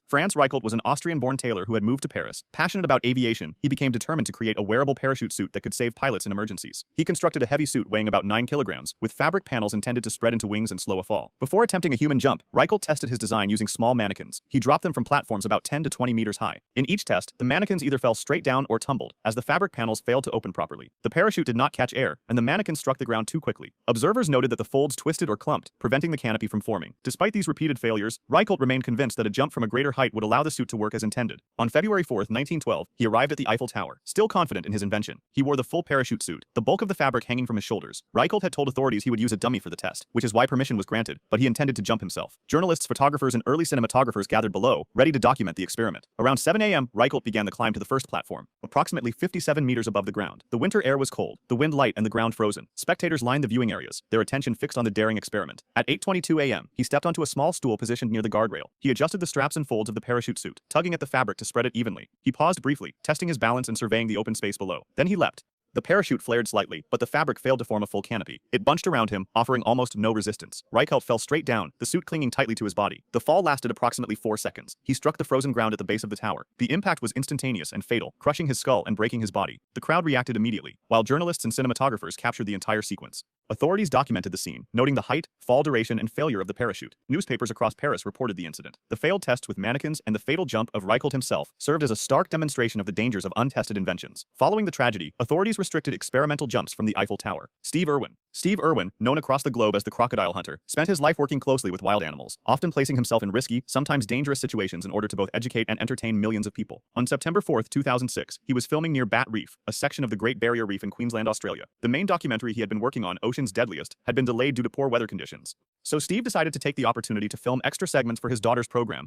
Franz Reichelt was an Austrian-born tailor who had moved to Paris. Passionate about aviation, he became determined to create a wearable parachute suit that could save pilots in emergencies. He constructed a heavy suit weighing about 9 kilograms, with fabric panels intended to spread into wings and slow a fall. Before attempting a human jump, Reichelt tested his design using small mannequins. He dropped them from platforms about 10 to 20 meters high. In each test, the mannequins either fell straight down or tumbled, as the fabric panels failed to open properly. The parachute did not catch air, and the mannequins struck the ground too quickly. Observers noted that the folds twisted or clumped, preventing the canopy from forming. Despite these repeated failures, Reichelt remained convinced that a jump from a greater height would allow the suit to work as intended. On February 4, 1912, he arrived at the Eiffel Tower. Still confident in his invention, he wore the full parachute suit, the bulk of the fabric hanging from his shoulders. Reichelt had told authorities he would use a dummy for the test, which is why permission was granted, but he intended to jump himself. Journalists, photographers, and early cinematographers gathered below, ready to document the experiment. Around 7 a.m., Reichelt began the climb to the first platform, approximately 57 meters above the ground. The winter air was cold, the wind light, and the ground frozen. Spectators lined the viewing areas, their attention fixed on the daring experiment. At 8:22 a.m., he stepped onto a small stool positioned near the guardrail. He adjusted the straps and folds of the parachute suit, tugging at the fabric to spread it evenly. He paused briefly, testing his balance and surveying the open space below. Then he leapt. The parachute flared slightly, but the fabric failed to form a full canopy. It bunched around him, offering almost no resistance. Reichelt fell straight down, the suit clinging tightly to his body. The fall lasted approximately 4 seconds. He struck the frozen ground at the base of the tower. The impact was instantaneous and fatal, crushing his skull and breaking his body. The crowd reacted immediately, while journalists and cinematographers captured the entire sequence. Authorities documented the scene, noting the height, fall duration, and failure of the parachute. Newspapers across Paris reported the incident. The failed tests with mannequins and the fatal jump of Reichelt himself served as a stark demonstration of the dangers of untested inventions. Following the tragedy, authorities restricted experimental jumps from the Eiffel Tower. Steve Irwin, known across the globe as the crocodile hunter, spent his life working closely with wild animals, often placing himself in risky, sometimes dangerous situations in order to both educate and entertain millions of people. On September 4, 2006, he was filming near Bat Reef, a section of the Great Barrier Reef in Queensland, Australia. The main documentary he had been working on, Ocean's Deadliest, had been delayed due to poor weather conditions. So Steve decided to take the opportunity to film extra segments for his daughter's program,